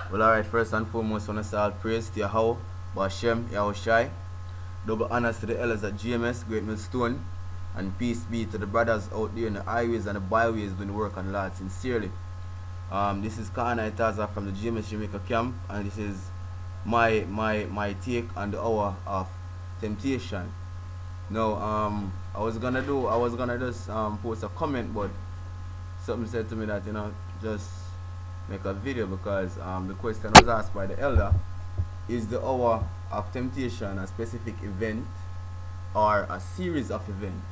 Well, alright, first and foremost, I want to say all praise to Yahweh, Bashem, Yahushai. Double honors to the elders at GMS, Great Millstone, and peace be to the brothers out there in the highways and the byways doing the work on Lord sincerely. This is Kahan from the GMS Jamaica camp, and this is my take on the hour of temptation. Now, I was gonna just post a comment, but something said to me that just make a video because the question was asked by the elder: is the hour of temptation a specific event or a series of events?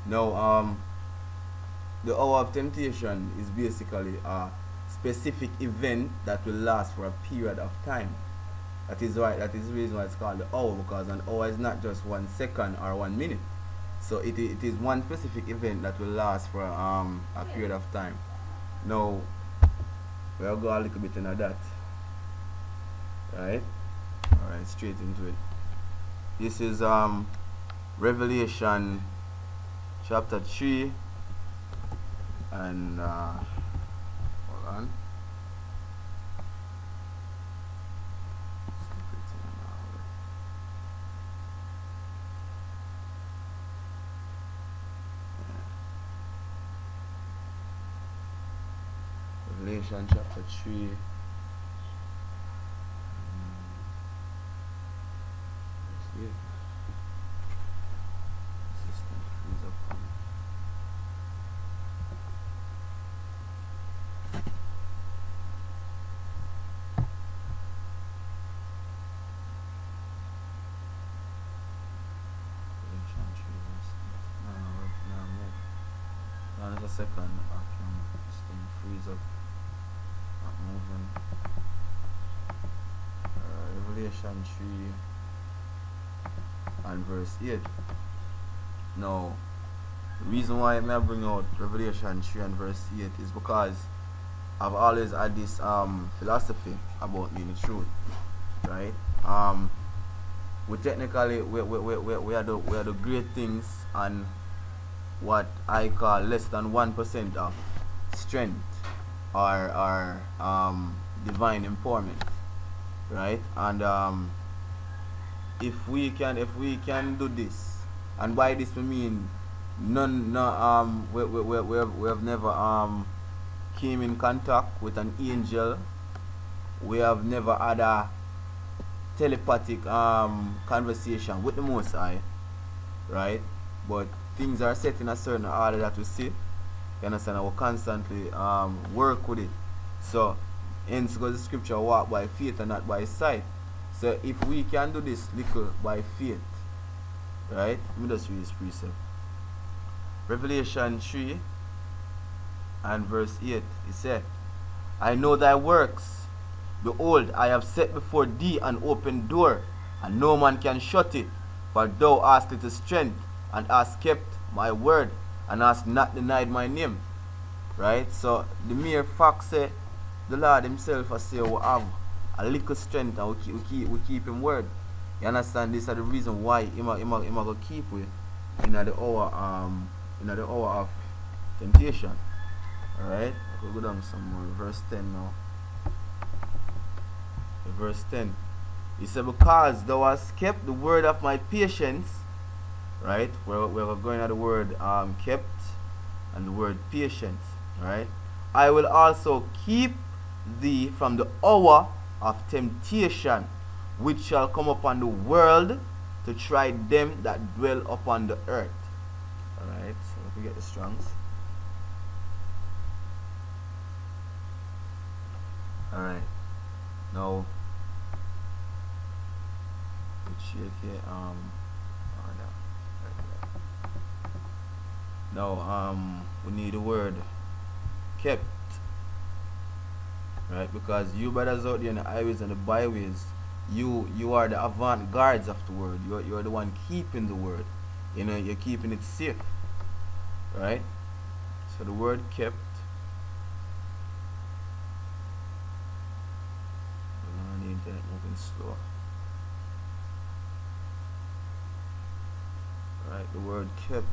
Now, the hour of temptation is basically a specific event that will last for a period of time. That is right. That is the reason why it's called the hour, because an hour is not just 1 second or 1 minute. So it is one specific event that will last for a period of time. Now we'll go a little bit into that. Right? Alright, straight into it. This is Revelation chapter 3 and hold on. Revelation chapter 3. System freeze up. Revelation 3 verse 8. No, just a second. System freeze up. Not moving. Revelation 3 and verse 8. Now, the reason why I bring out Revelation 3 and verse 8 is because I've always had this philosophy about being the truth, right? We technically we are the great things and what I call less than 1% of strength or divine empowerment, right? And if we can do this, and by this we mean we have never came in contact with an angel, we have never had a telepathic conversation with the Most High, right? But things are set in a certain order that we see. You understand? We constantly work with it. So hence because the scripture walk by faith and not by sight. So if we can do this little by faith, right? Let me just read this precept. Revelation 3 and verse 8. It said, I know thy works. Behold, I have set before thee an open door, and no man can shut it. For thou hast little strength, and hast kept my word, and hast not denied my name. Right? So the mere fact say the Lord himself has say we have a little strength and we keep him word. You understand? This is the reason why him go keep we in the hour of temptation. Alright? We'll go down some more. Verse 10 now. Verse 10. He said, because thou hast kept the word of my patience, right? We're going at the word kept and the word patience, right? I will also keep thee from the hour of temptation, which shall come upon the world to try them that dwell upon the earth. Alright, so if we get the Strongs. Alright. Now we need the word kept, right? Because you brothers out there in the highways and the byways, you are the avant-gardes of the word. You're the one keeping the word. You're keeping it safe, right? So the word kept. The internet moving slow. Right, the word kept.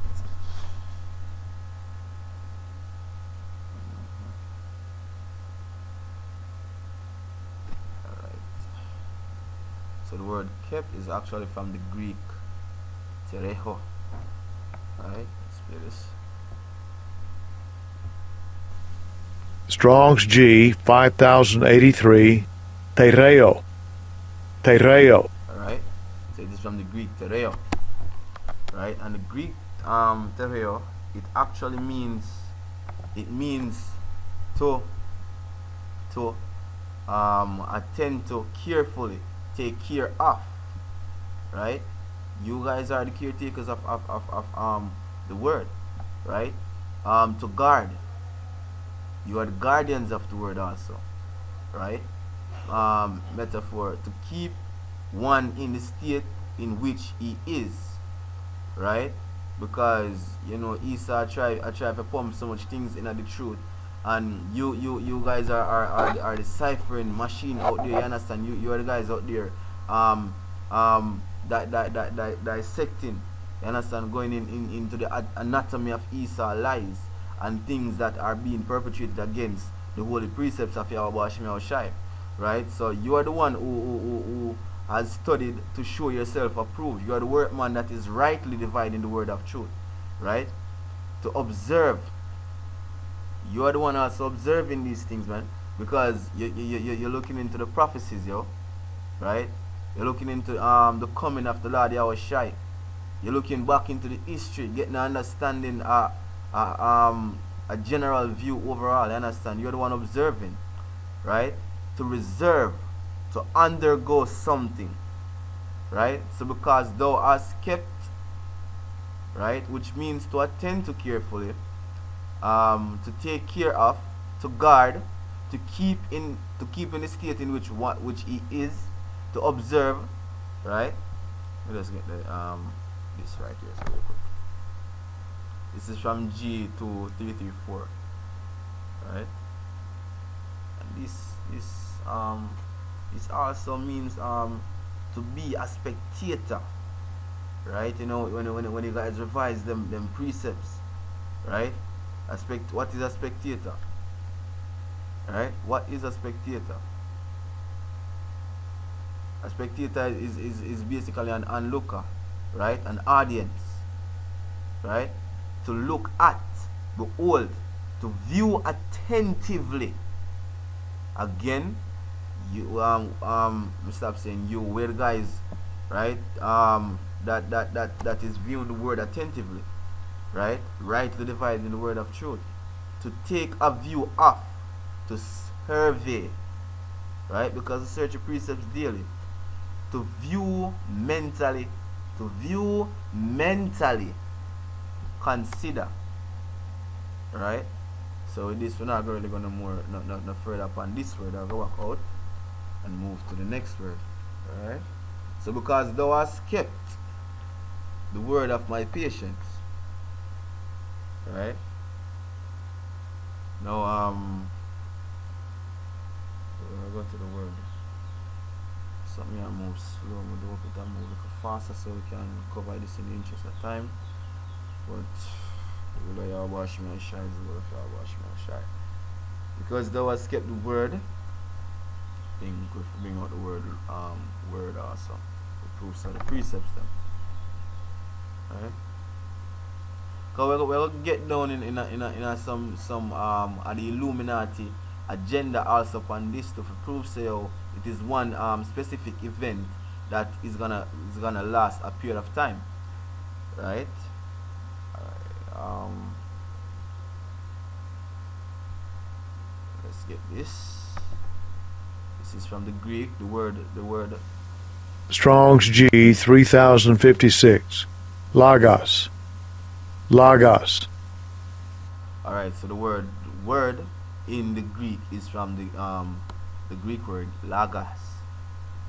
So the word kept is actually from the Greek tereho. Alright, let's play this. Strong's G 5083 tereo. Tereo. Alright, so it is from the Greek tereo. Right, and the Greek tereo, it actually means, to attend to, carefully, take care of. Right, you guys are the caretakers of the word. Right, to guard, you are the guardians of the word also. Right, metaphor, to keep one in the state in which he is. Right, because you know Esau try to pump so much things in the truth, and you guys are the ciphering machine out there. You understand? You are the guys out there that dissecting, you understand, going into the anatomy of Esau lies and things that are being perpetrated against the holy precepts of Yahweh Hashem Yahushai. Right, so you are the one who has studied to show yourself approved. You are the workman that is rightly dividing the word of truth. Right, to observe. You are the one also observing these things, man, because you're looking into the prophecies, yo. Right, you're looking into the coming of the Lord Yahushai. You're looking back into the history, getting an understanding, a general view overall. You understand? You're the one observing. Right, to reserve, to undergo something. Right, so because thou hast kept, right, which means to attend to carefully, to take care of, to guard, to keep in the state in which he is, to observe. Right, let's get the this right here, so real quick. This is from G to 334. Right, and this also means to be a spectator. Right, you know, when you guys revise them precepts. Right, what is a spectator? Right, what is a spectator? A spectator is basically an onlooker. Right, an audience. Right, to look at, behold, to view attentively. Again, you stop saying you, we're the guys, right, that is viewing the word attentively. Right, rightly dividing the word of truth. To take a view of, to survey. Right, because the search of precepts daily. To view mentally, consider. Right, so with this we're not really gonna no further upon this word. I'll go back out and move to the next word. Alright, so because thou hast kept the word of my patience. Right, now we'll go to the word. Something I move slow, we do it and move a little faster so we can cover this in the interest of time. But the will of Yahweh Hashem Yahushai is the will of Yahweh Hashem Yahushai. Because thou hast kept the word, then we could bring out the word also. The proofs of the precepts then. Alright? Because we'll get down in some of the Illuminati agenda also upon this to prove so it is one specific event that is gonna last a period of time. Right? Let's get this. This is from the Greek, the word Strong's G 3056 logos. Logos. Alright, so the word in the Greek is from the Greek word logos.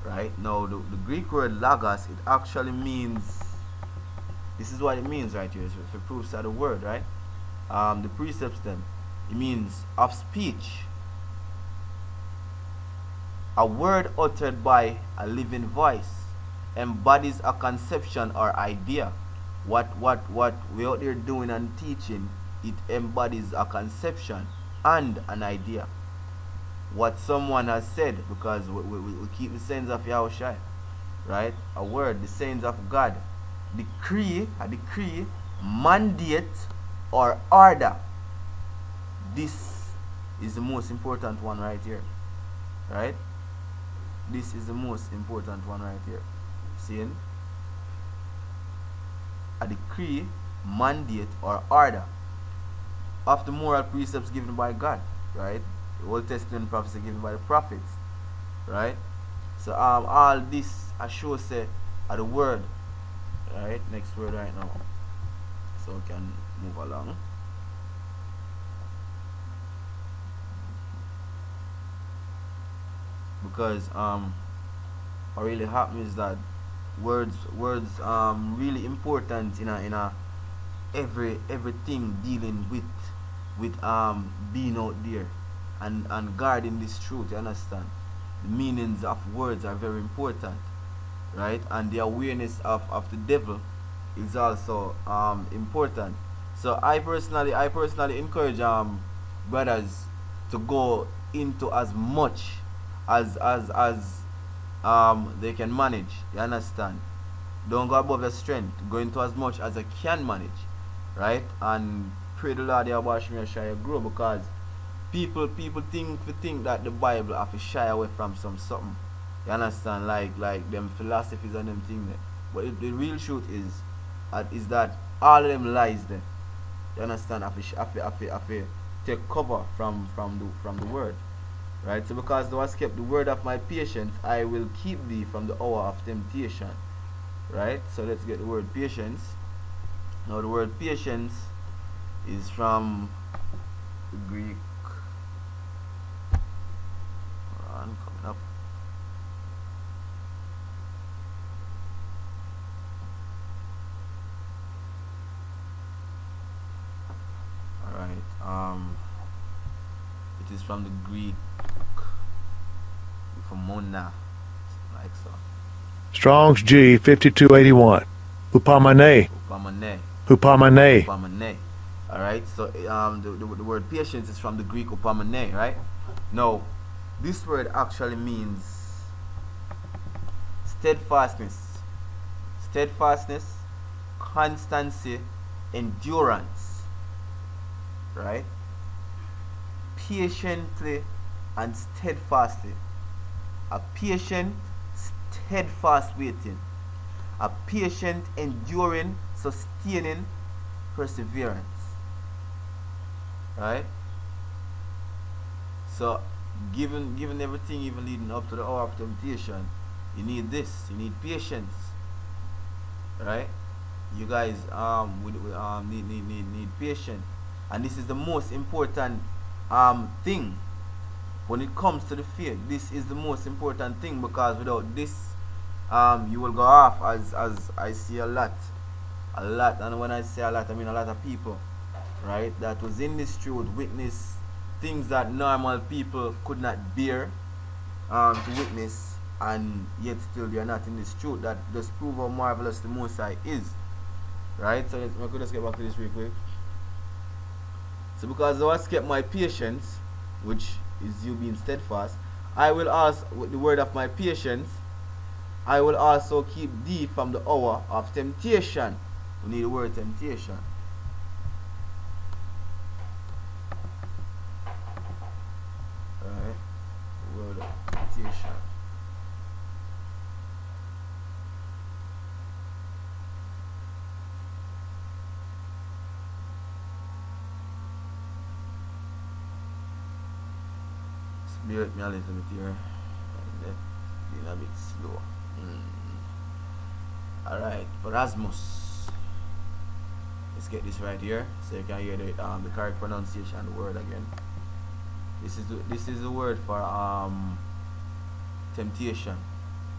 Right, now the Greek word logos, it actually means, this is what it means right here. So if it proves that the word, right, the precepts then, it means of speech, a word uttered by a living voice, embodies a conception or idea. What we out there doing and teaching, it embodies a conception and an idea. What someone has said, because we keep the sense of Yahushai. right? A word, the sayings of God. Decree, a decree, mandate, or order. This is the most important one right here, right? This is the most important one right here. Seeing? A decree, mandate, or order of the moral precepts given by God, right? The Old Testament prophecy given by the prophets, right? So all this I show say are the word, right? Next word right now, so we can move along. Because what really happens is that words really important in a everything dealing with being out there and guarding this truth. You understand? The meanings of words are very important, right? And the awareness of the devil is also important. So I personally encourage brothers to go into as much as they can manage. You understand? Don't go above your strength. Go into as much as you can manage, right? And pray the Lord your wash me shall grow, because people think that the Bible have to shy away from something. You understand? Like them philosophies and them things there. But the real truth is that all of them lies there. You understand? Have to take cover from the word. Right? So because thou hast kept the word of my patience, I will keep thee from the hour of temptation. Right? So let's get the word patience. Now the word patience is from the Greek. Hold on, coming up. Alright, it is from the Greek, from Mona, like so. Strong's G 5281. Upamane. Upamane. Upamane. Upamane. Alright, so the word patience is from the Greek upamane, right? Now, this word actually means steadfastness. Steadfastness, constancy, endurance. Right? Patiently and steadfastly. A patient, steadfast waiting. A patient, enduring, sustaining perseverance. Right? So, given everything even leading up to the hour of temptation, you need this. You need patience. Right? You guys need patience. And this is the most important thing when it comes to the faith. This is the most important thing, because without this you will go off, as I see a lot, and when I say a lot, I mean a lot of people, right, that was in this truth, witness things that normal people could not bear to witness, and yet still they are not in this truth. That just prove how marvelous the Most High is, right? So let's get back to this real quick. So because thou hast kept my patience, which is you being steadfast, I will also, with the word of my patience, I will also keep thee from the hour of temptation. We need the word temptation. Alright, the word of temptation. Bear with me a little bit here. Being a bit slow. Alright, Erasmus. Let's get this right here, so you can hear the correct pronunciation of the word again. This is the word for temptation.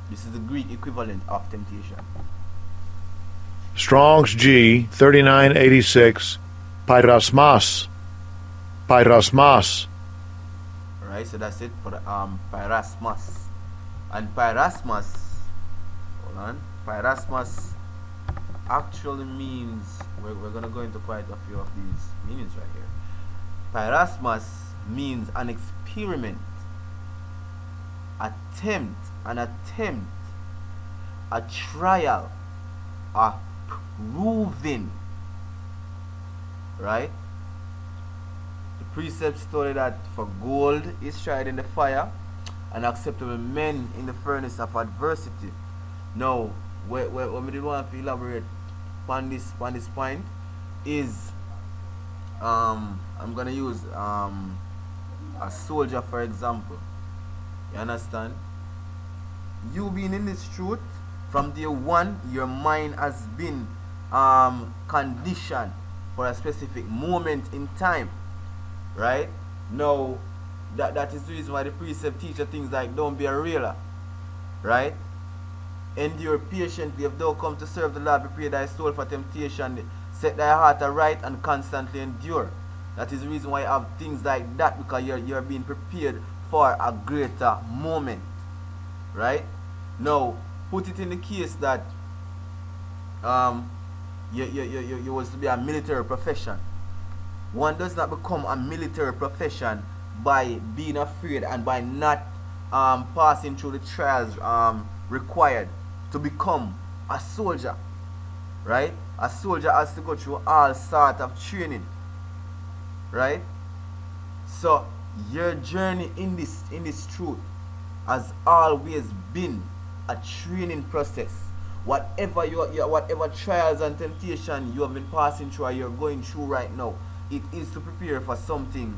This is the Greek equivalent of temptation. Strong's G 3986. Pyrasmas. Pyrasmas. Alright, so that's it for the pyrasmus. And pyrasmus, hold on, pyrasmus actually means, we're gonna go into quite a few of these meanings right here. Pyrasmus means an experiment, an attempt, a trial, a proving, right? The precept stated that for gold is tried in the fire, and acceptable men in the furnace of adversity. Now, what we did want to elaborate on this point is, I'm gonna use a soldier for example. You understand? You being in this truth from day one, your mind has been conditioned for a specific moment in time, right? Now, that is the reason why the precept teaches things like don't be a railer, right? Endure patiently if thou come to serve the Lord, prepare thy soul for temptation, set thy heart aright and constantly endure. That is the reason why you have things like that, because you're being prepared for a greater moment, right? Now, put it in the case that you was to be a military profession. One does not become a military profession by being afraid and by not passing through the trials required to become a soldier, right? A soldier has to go through all sort of training, right? So your journey in this truth has always been a training process. Whatever trials and temptation you have been passing through or you're going through right now, it is to prepare for something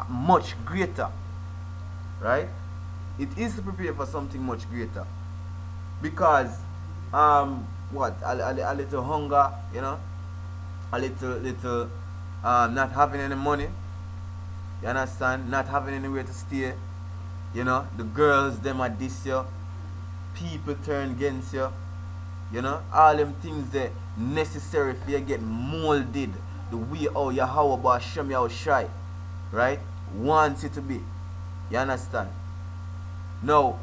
much greater, right? It is to prepare for something much greater, because a little hunger, you know, a little not having any money, you understand, not having anywhere to stay, you know, the girls them are diss you, people turn against you, you know, all them things that necessary for you get molded the way how Yahweh Hashem Yahushai, right, wants it to be. You understand? Now,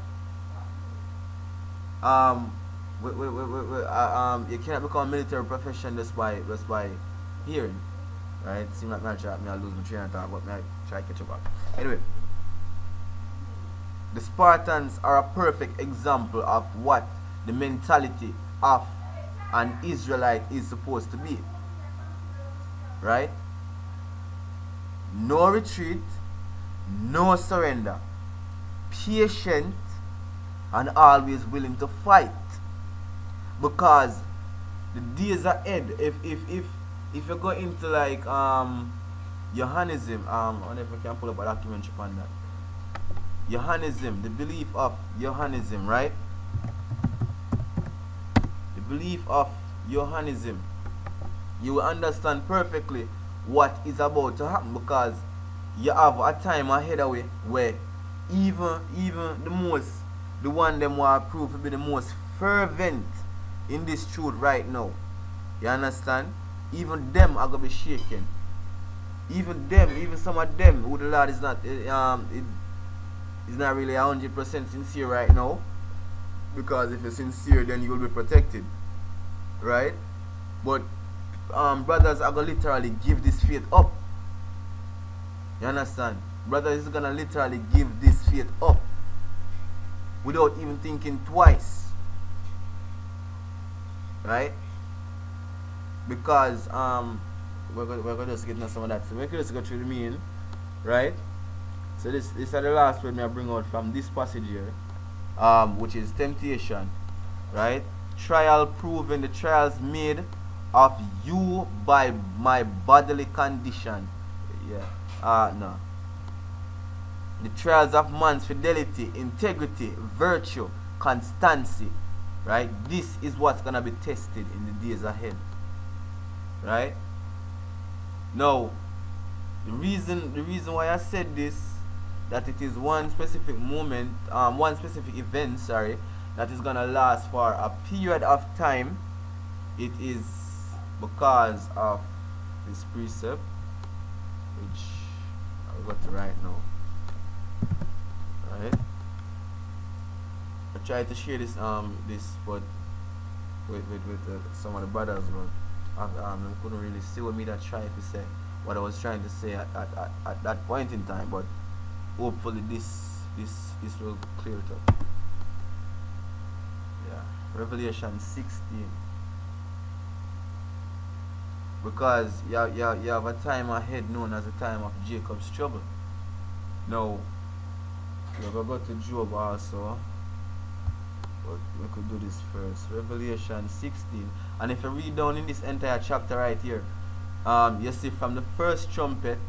you cannot become a military profession just by hearing, right? It seems like I lose my train of thought, but I try to catch up. Anyway, the Spartans are a perfect example of what the mentality of an Israelite is supposed to be, right? No retreat, no surrender, patient, and always willing to fight, because the days ahead, if you go into like Yohanism, I wonder if I can pull up a documentary on that. Yohanism, the belief of Yohanism, right? The belief of Yohanism, you will understand perfectly what is about to happen, because you have a time ahead of you where even the one them who are proved to be the most fervent in this truth right now, you understand, even them are gonna be shaken. Even some of them who the Lord is not is not really 100% sincere right now, because if you're sincere then you will be protected, right? But brothers are gonna literally give this faith up. You understand? Brothers is gonna literally give this faith up without even thinking twice, right? Because we're gonna just get into some of that. So we're gonna just go through the meaning, right? So this is the last word I bring out from this passage here, which is temptation, right? Trial proven, the trials made of you by my bodily condition. Yeah. No. The trials of man's fidelity, integrity, virtue, constancy, right? This is what's gonna be tested in the days ahead, right? Now, the reason why I said this, that it is one specific moment, one specific event, sorry, that is gonna last for a period of time, it is because of this precept, which I've got to write now. Right? I tried to share this but with some of the brothers, but I couldn't really see what me that tried to say what I was trying to say at that point in time. But hopefully this will clear it up. Yeah, Revelation 16. Because you have a time ahead known as the time of Jacob's trouble. Now, we're going to go to Job also. But we could do this first. Revelation 16. And if you read down in this entire chapter right here, you see from the first trumpet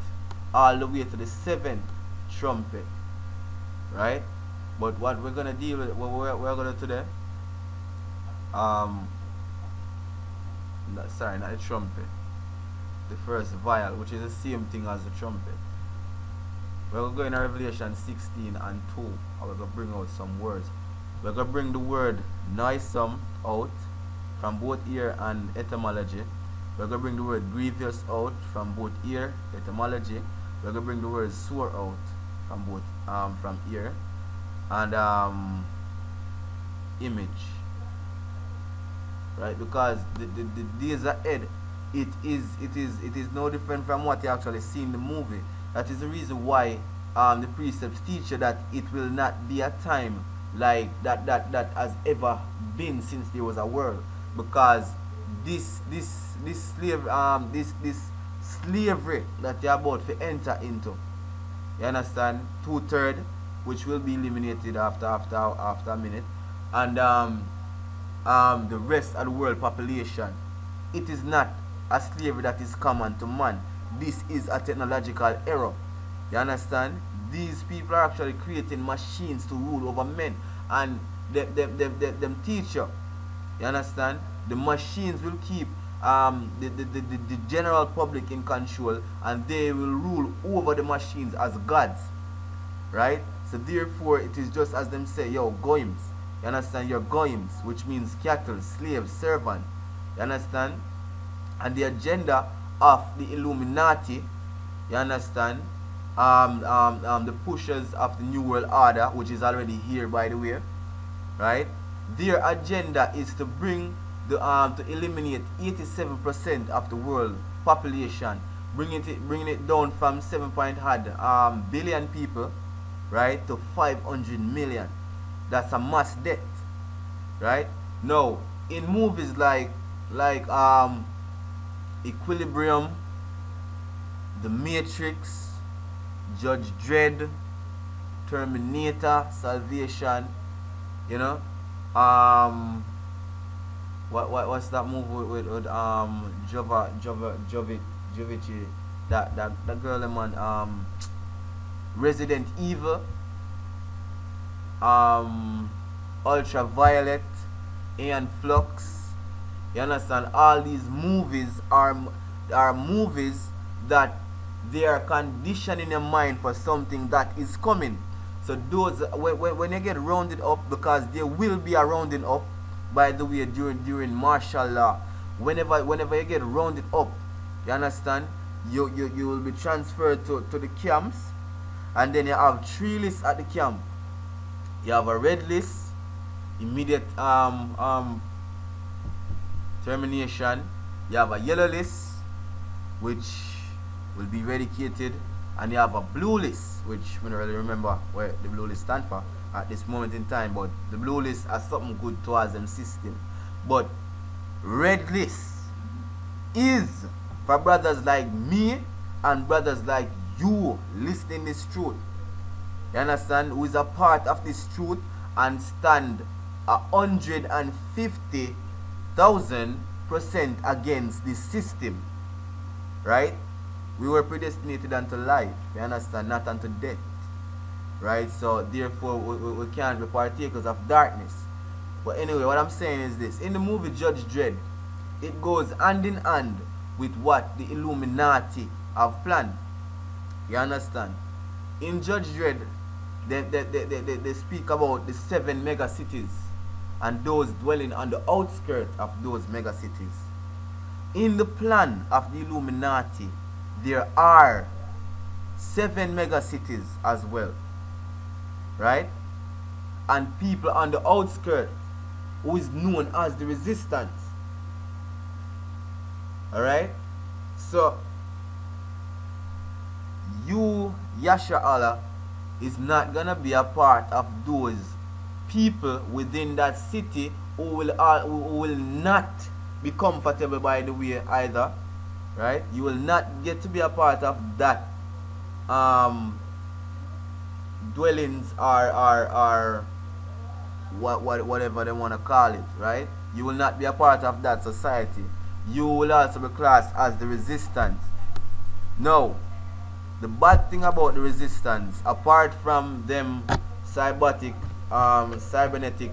all the way to the seventh trumpet. Right? But what we're going to deal with, what we're going to do today, sorry, not the trumpet. The first vial, which is the same thing as the trumpet. We're going to go in Revelation 16 and 2. And we're going to bring out some words. We're going to bring the word noisome out from both ear and etymology. We're going to bring the word grievous out from both ear, etymology. We're going to bring the word sore out from both from ear and image. Right? Because the days ahead, it is no different from what you actually see in the movie. That is the reason why the precepts teach you that it will not be a time like that has ever been since there was a world, because this slavery that you're about to enter into, you understand, 2/3, which will be eliminated after a minute, and the rest of the world population, it is not a slavery that is common to man. This is a technological error. You understand? These people are actually creating machines to rule over men, and them teach you. You understand? The machines will keep the general public in control, and they will rule over the machines as gods. Right? So therefore, it is just as them say, yo, goyim. You understand? Your goyims, which means cattle, slaves, servant. You understand? And the agenda of the Illuminati, you understand, the pushers of the New World Order, which is already here, by the way, right? Their agenda is to bring to eliminate 87% of the world population, bringing it down from 7 billion people, right, to 500 million. That's a mass death, right? Now, in movies like Equilibrium, The Matrix, Judge Dredd, Terminator, Salvation, you know, what's that movie with Jovici, that girl, man, Resident Evil, Ultraviolet, Aeon Flux. You understand? All these movies are movies that they are conditioning your mind for something that is coming. So those, when you get rounded up, because there will be a rounding up, by the way, during martial law, whenever you get rounded up, you understand, you will be transferred to the camps, and then you have 3 lists at the camp. You have a red list, immediate termination. You have a yellow list, which will be eradicated, and you have a blue list, which we don't really remember what the blue list stands for at this moment in time, but the blue list has something good towards them system. But red list is for brothers like me and brothers like you listening this truth. You understand? Who is a part of this truth and stand 150,000% against this system. Right? We were predestinated unto life. You understand? Not unto death. Right? So therefore we can't be partakers of darkness. But anyway, what I'm saying is this. In the movie Judge Dredd, it goes hand in hand with what the Illuminati have planned. You understand? In Judge Dredd, they speak about the 7 mega cities and those dwelling on the outskirts of those mega cities. In the plan of the Illuminati, there are 7 mega cities as well, right? And people on the outskirts who is known as the resistance. Alright? So you, Yasharahla, is not gonna be a part of those people within that city who will not be comfortable by the way either, right? You will not get to be a part of that dwellings or whatever they want to call it, right? You will not be a part of that society. You will also be classed as the resistance. No, the bad thing about the resistance, apart from them cybernetic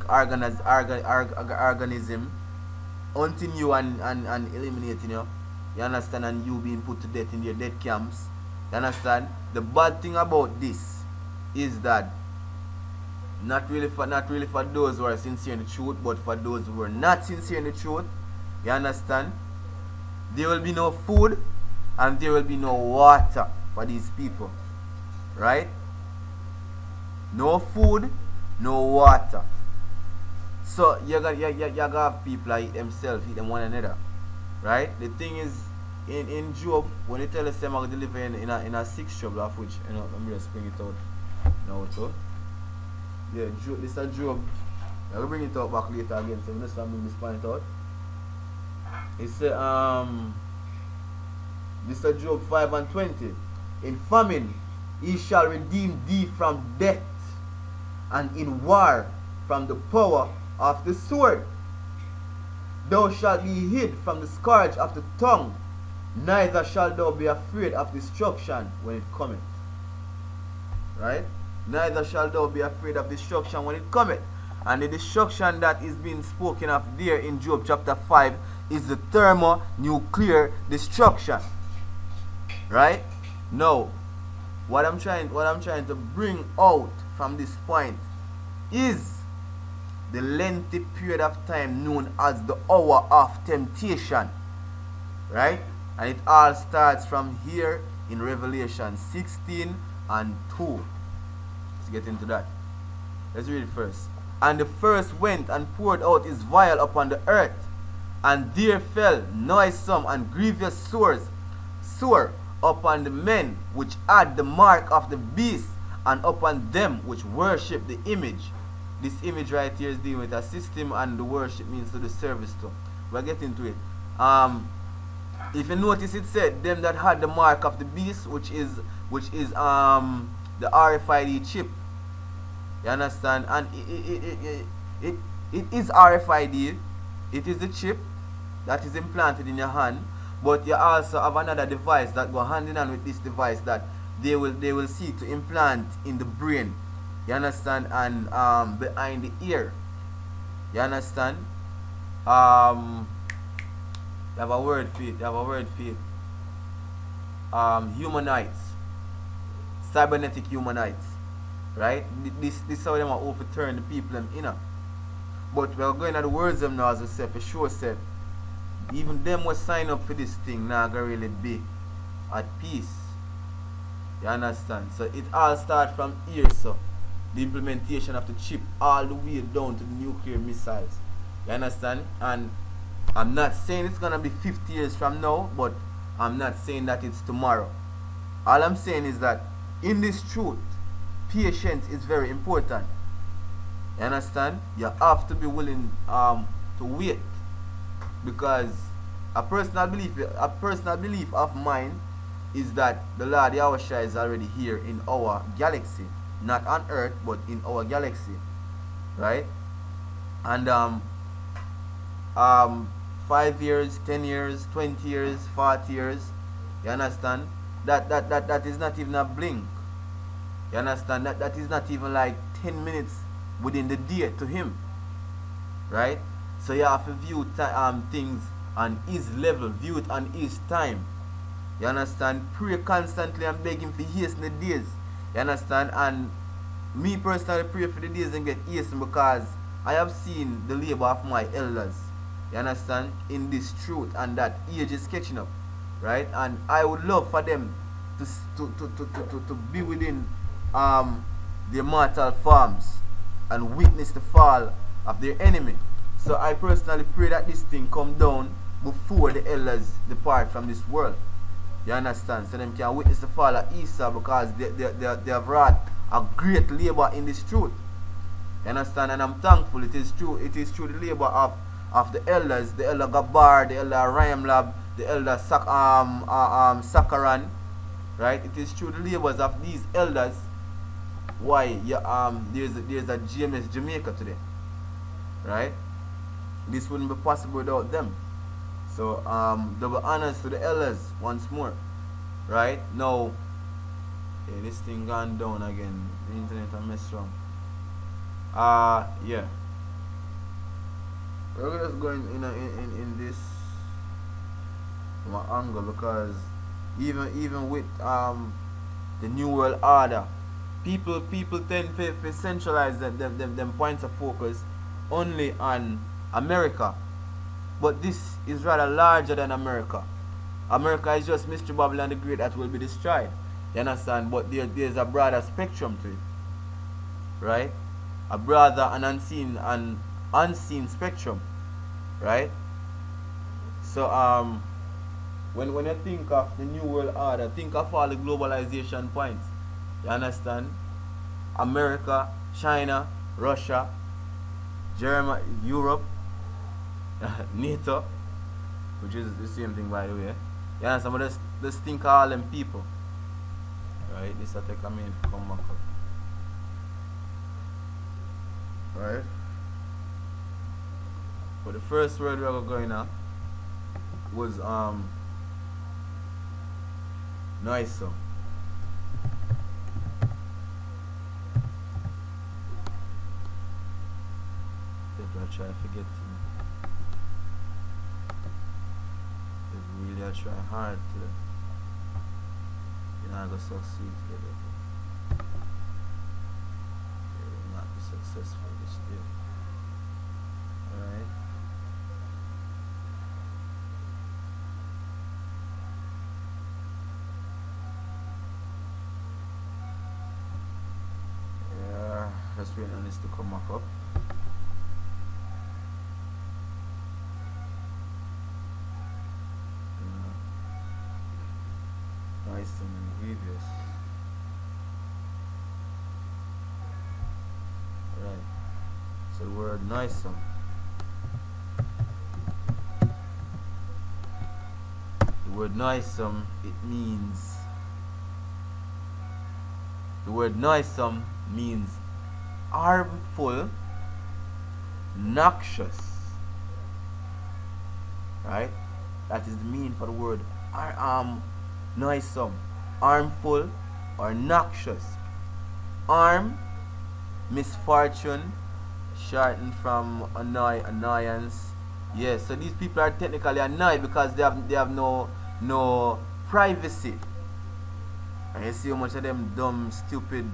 organism hunting you and eliminating you, you understand, and you being put to death in your death camps, you understand. The bad thing about this is that not really for those who are sincere in the truth, but for those who are not sincere in the truth, you understand, there will be no food and there will be no water for these people, right? No food, no water. So you got have people that eat themselves, eat them one another, right? The thing is, in Job, when they tell us them are deliver in a 6th trouble, of which, you know, let me just bring it out now. So yeah, this is Job. I will bring it out back later again, so I'm just bring this point out. It's this is Job 5:20. In famine he shall redeem thee from death, and in war from the power of the sword. Thou shalt be hid from the scourge of the tongue, neither shalt thou be afraid of destruction when it cometh. Right? Neither shalt thou be afraid of destruction when it cometh. And the destruction that is being spoken of there in Job chapter 5 is the thermonuclear destruction. Right? Now, what I'm trying to bring out from this point is the lengthy period of time known as the hour of temptation. Right? And it all starts from here in Revelation 16 and 2. Let's get into that. Let's read it first. And the first went and poured out his vial upon the earth, and there fell noisome and grievous sore upon the men which had the mark of the beast, and upon them which worship the image. This image right here is dealing with a system, and the worship means to the service to. We'll get into it. If you notice, it said them that had the mark of the beast, which is the RFID chip. You understand? And it is RFID. It is the chip that is implanted in your hand. But you also have another device that go hand in hand with this device that they will seek to implant in the brain. You understand? And behind the ear. You understand? You have a word for it. Humanites. Cybernetic humanites. Right? This is how they want to overturn the people them inner. But we are going at the words them now, as I said, for sure said. Even them who sign up for this thing now gonna really be at peace. You understand? So it all starts from here, so the implementation of the chip all the way down to the nuclear missiles. You understand? And I'm not saying it's gonna be 50 years from now, but I'm not saying that it's tomorrow. All I'm saying is that in this truth, patience is very important. You understand? You have to be willing to wait, because a personal belief of mine is that the Lord Yahushua is already here in our galaxy, not on Earth, but in our galaxy, right? And 5 years, 10 years, 20 years, 40 years, you understand? That is not even a blink. You understand? That is not even like 10 minutes within the day to him, right? So you have to view things on his level, view it on his time. You understand? Pray constantly and beg him for hasten the days. You understand? And me personally pray for the days and get hasten, because I have seen the labor of my elders. You understand? In this truth, and that age is catching up, right? And I would love for them to be within their mortal forms and witness the fall of their enemy. So I personally pray that this thing come down before the elders depart from this world. You understand? So them can witness the fall of Esau, because they have wrought a great labor in this truth. You understand? And I'm thankful. It is true. It is true the labor of the elders, the elder Gabar, the elder Rayamlab, the elder Sakaran, right? It is true the labors of these elders why there's a GMS Jamaica today, right? This wouldn't be possible without them. So double honors to the elders once more, right? Now, this thing gone down again. The internet I messed wrong. Yeah. We're just going in this from an angle because even with the New World Order, people tend to centralize them points of focus only on America. But this is rather larger than America. America is just Mr. Babylon the Great that will be destroyed. You understand? But there's a broader spectrum to it. Right? A broader and unseen spectrum. Right? So when you think of the New World Order, think of all the globalization points. You understand? America, China, Russia, Germany, Europe, NATO, which is the same thing by the way. You understand? But just think of all them people. Right? This will take a minute to come back up. Right? But the first word we are going on was noisome. People are trying to forget to me. They really are trying hard to. You're not gonna succeed today. You will not be successful this day. Alright? Yeah, just waiting on this to come back up. Nice and grievous. Right. So the word noisome. The word noisome, the word noisome means harmful, noxious. Right? That is the meaning for the word noisome, harmful, or noxious. Harm, misfortune, shortened from annoyance. Yes, so these people are technically annoyed because they have no privacy. And you see how much of them dumb, stupid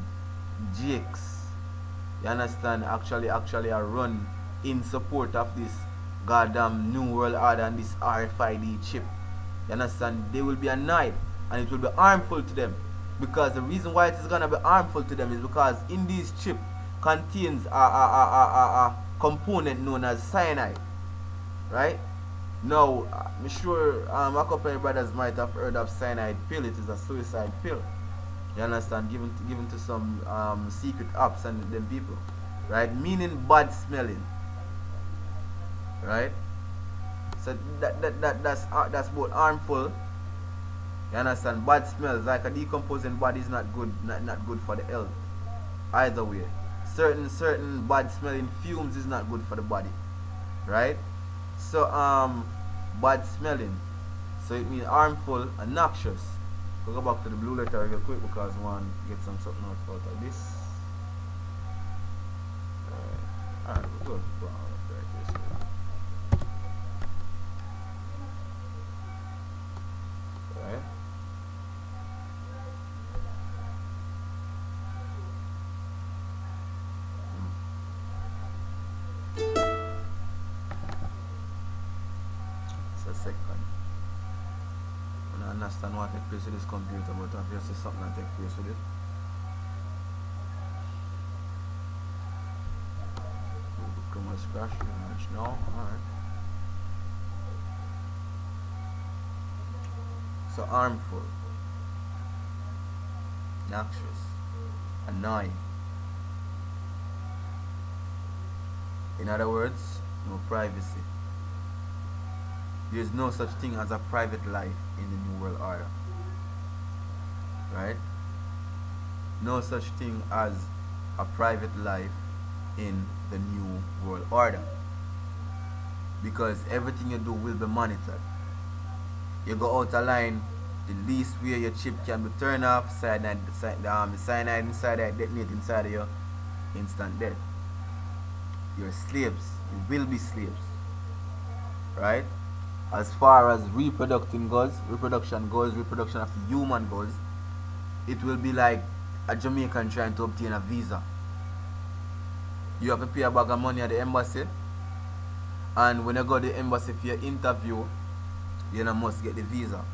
jakes, you understand, actually are run in support of this goddamn New World Order and this RFID chip. You understand? They will be annoyed and it will be harmful to them, because the reason why it is gonna be harmful to them is because in this chip contains a component known as cyanide. Right? Now, I'm sure a couple of brothers might have heard of cyanide pill. It is a suicide pill. You understand? Given to some secret ops and them people. Right? Meaning bad smelling. Right? So that's both harmful. You understand? Bad smells, like a decomposing body, is not good. Not good for the health. Either way, certain bad smelling fumes is not good for the body. Right? So bad smelling. So it means harmful and noxious. We'll go back to the blue letter real quick because I want to get something out of this. Alright, we'll go brown up right here. Alright. It's a second. I don't understand what takes place with this computer, but obviously something that takes place with it. Come on, scratch very much. No? Alright. So harmful, noxious, annoying. In other words, no privacy. There's no such thing as a private life in the New World Order. Right? No such thing as a private life in the New World Order. Because everything you do will be monitored. You go out of line, the least way your chip can be turned off, the cyanide inside it detonate inside of you, instant death. You're slaves. You will be slaves. Right? As far as reproduction goes, reproduction of the human goes, it will be like a Jamaican trying to obtain a visa. You have to pay a bag of money at the embassy, and when you go to the embassy for your interview, you must get the visa.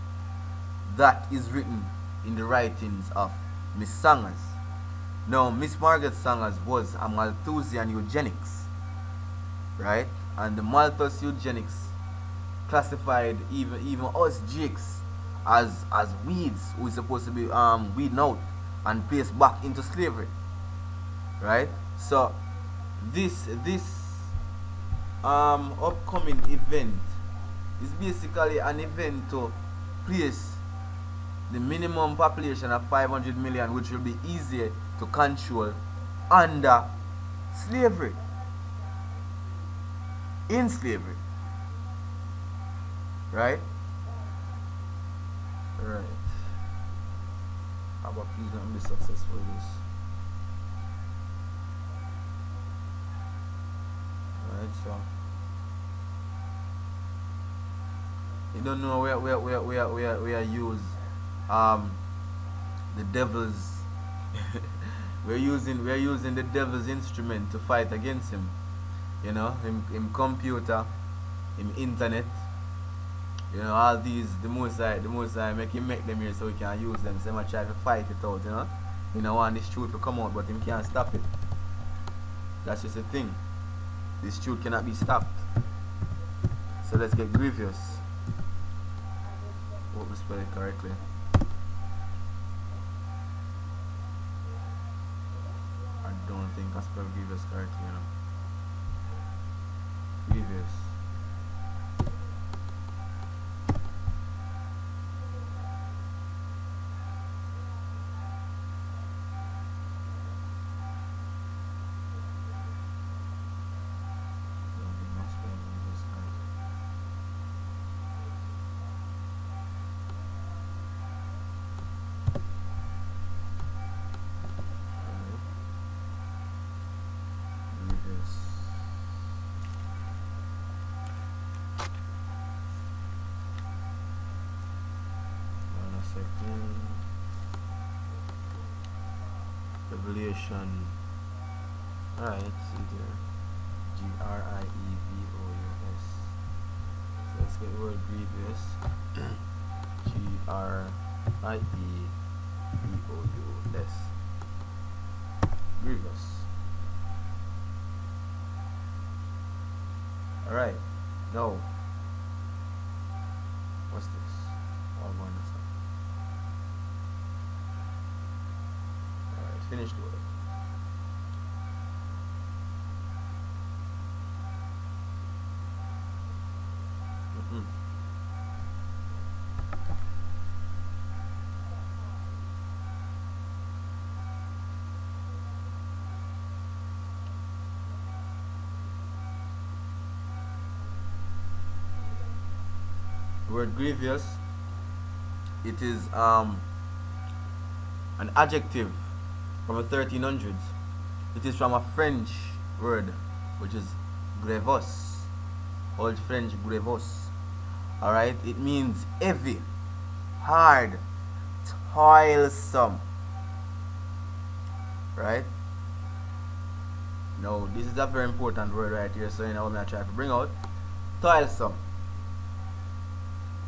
That is written in the writings of Miss Sangers. Now, Miss Margaret Sangers was a Malthusian eugenics, right? And the Malthus eugenics classified even us jakes as weeds who is supposed to be weeded out and placed back into slavery, right? So this upcoming event is basically an event to place the minimum population of 500 million, which will be easier to control, under slavery, in slavery, right? Right. How about please let me be successful in this? Right, so you don't know where use the devil's we're using the devil's instrument to fight against him. You know, him computer, him internet, you know, all these the most I make him make them here so we can use them. So I try to fight it out, you know. You know, want this truth to come out, but him can't stop it. That's just a thing. This truth cannot be stopped. So let's get grievous. Hope we spell it correctly. I don't think I spelled grievous correctly, you know. Grievous. Revelation. Alright, let's see there. Grievous. So let's get the word grievous. Grievous. Grievous. Alright. Now, what's this? All one is alright, finish the word. The word grievous, it is an adjective from the 1300s. It is from a French word which is grevos, Old French grevos. Alright, it means heavy, hard, toilsome. Right? Now this is a very important word right here, so you know what I'm trying to bring out. Toilsome.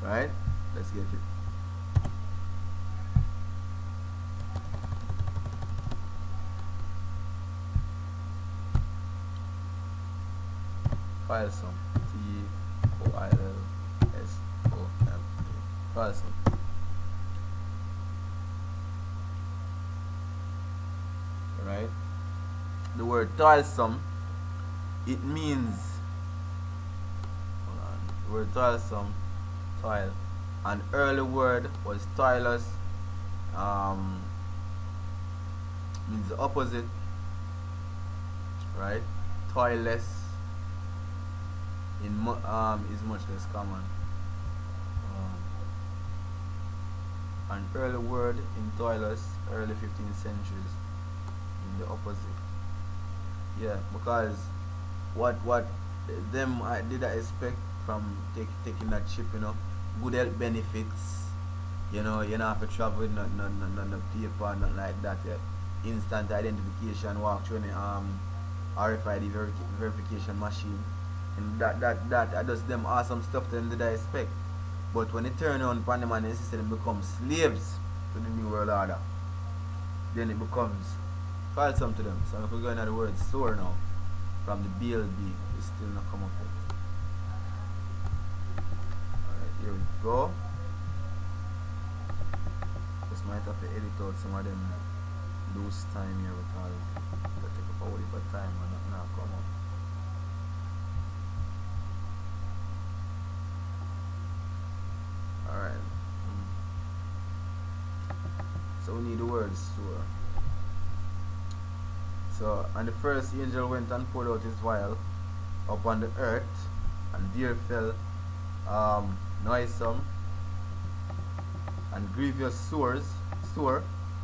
Right? Let's get it. Toilsome. Toilsome. Toilsome. Right? The word toilsome It means, hold on, the word toilsome, toil. An early word was toilous, um, means the opposite, right? Toilless is much less common. An early word in toilers, early 15th centuries, in the opposite. Yeah, because what them I did I expect from taking that trip, good health benefits. You don't have to travel with no paper, nothing like that. Yeah. Instant identification, walk through the RFID verification machine, and that does them awesome stuff to them that I expect. But when they turn on Panama and insist them become slaves to the New World Order, then it becomes falsome to them. So if we go into the word soar now, from the BLB, it's still not come up with. Alright, here we go. Just might have to edit out some of them loose time here because they take up a whole heap of time and nothing now come up. Alright. So we need the word soar. So, and the first angel went and poured out his vial upon the earth, and there fell noisome and grievous sore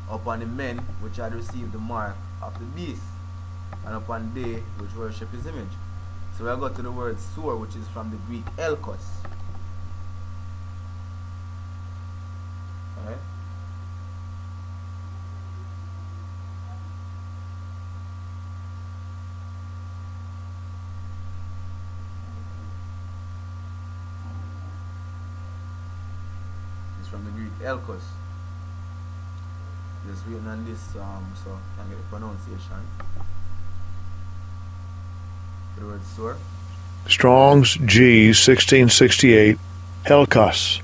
upon the men which had received the mark of the beast, and upon they which worship his image. So we got to the word sore, which is from the Greek elkos. Alright? From the Greek elkos. Just waiting on this so I can get the pronunciation. The word sore. Strong's G 1668. Helkos.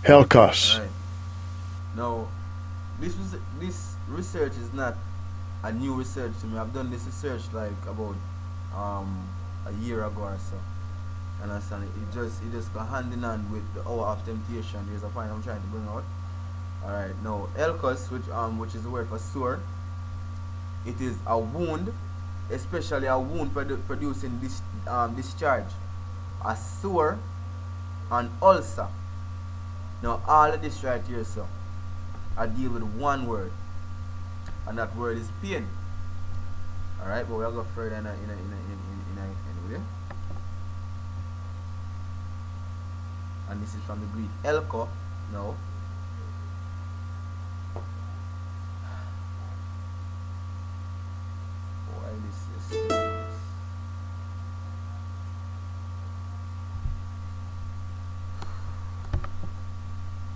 Helkos. Right. Now, this research is not a new research to me. I've done this research like about a year ago or so. Understand? It just go hand in hand with the hour of temptation. Here's a point I'm trying to bring out. Alright, now elkos, which is the word for sore, it is a wound, especially a wound producing this discharge, a sore, an ulcer. Now all of this right here, so I deal with one word, and that word is pain. Alright, but we'll go further in a video. And this is from the Greek elko. Now, why this is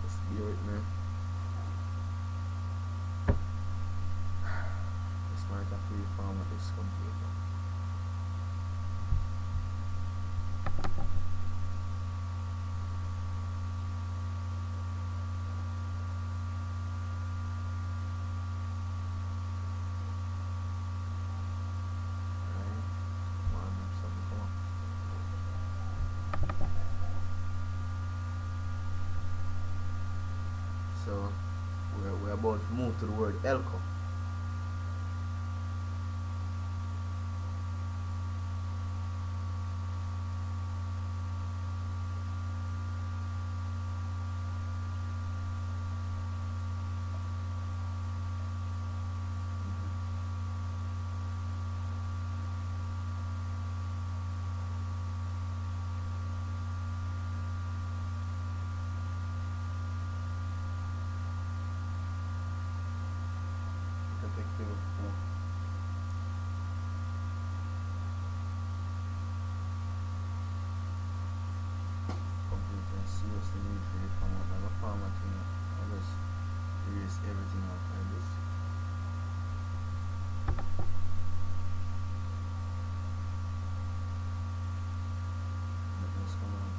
just bear with me. This might have to reformat this computer. So we're about to move to the word elko. Seriously need for you come out like a formatting. I just erase everything out like this. Nothing's coming out.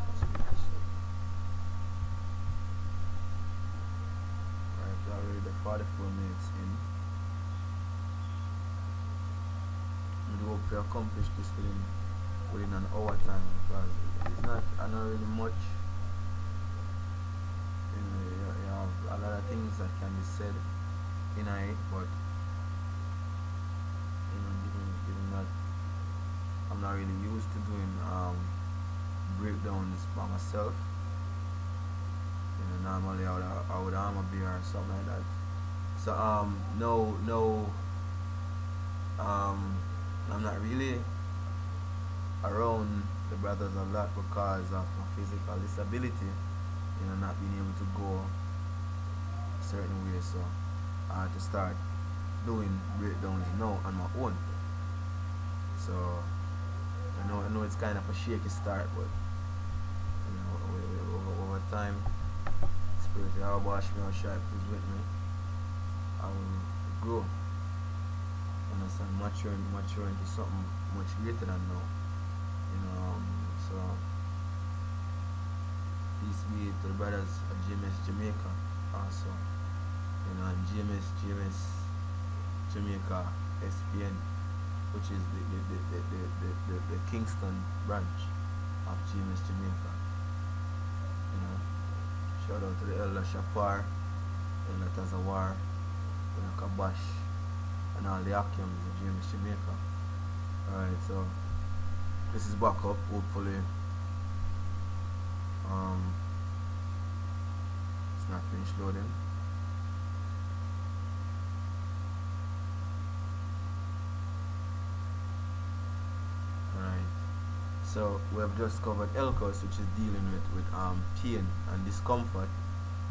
Let's make this up. Right, already the 44 minutes in. to accomplish this within an hour time, because it's not really much. You know, you have a lot of things that can be said in it, but you know, given that I'm not really used to doing breakdowns by myself. You know, normally I would arm a beer or something like that. So I'm not really around the brothers a lot because of my physical disability. You know, not being able to go certain ways. So I had to start doing breakdowns now on my own. So I know it's kind of a shaky start, but you know, over time, Spirit of wash me or shy, who's with me, I will grow. Understand, maturing to something much greater than now. You know, so peace be to the brothers of GMS Jamaica also. You know, and GMS Jamaica SPN, which is the Kingston branch of GMS Jamaica. You know, shout out to the Elder Shapar, Elder Tazawar, Elder Kabash, and all the Akiams of GMS Jamaica. Alright, so this is back up, hopefully. It's not finished loading. So we have just covered Elcos, which is dealing with pain and discomfort.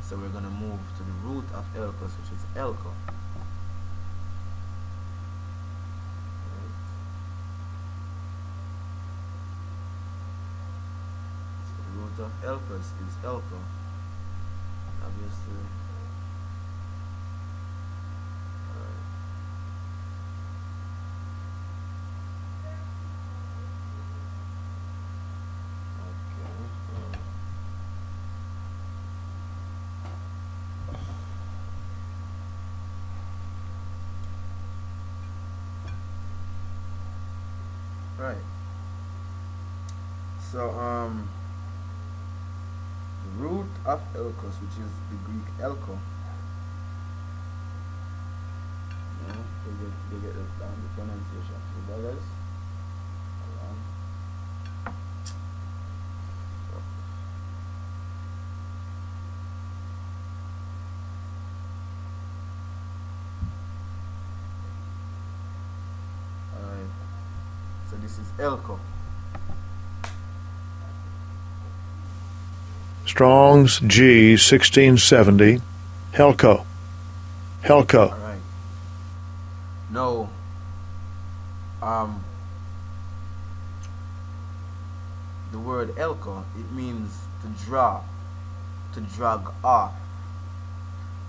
So we're gonna move to the root of Elcos, which is Elco. Right. So the root of Elcos is Elco. Obviously. Right. So the root of Elcos, which is the Greek Elko. Yeah, they get the pronunciation of the brothers. So this is Elko. Strong's G 1670. Helco. Helco. All right. No. The word Elko, it means to draw, to drag off.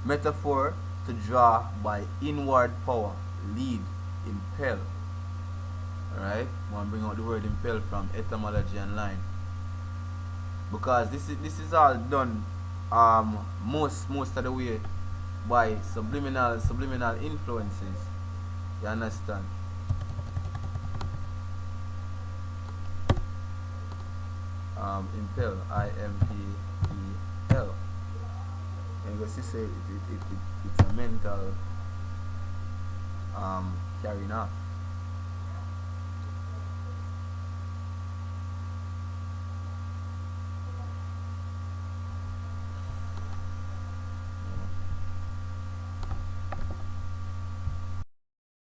Metaphor, to draw by inward power, lead, impel. Alright, I want to bring out the word impel from etymology and line, because this is all done most of the way by subliminal influences. You understand? Impel, IMPEL. And you say it's a mental carrying off.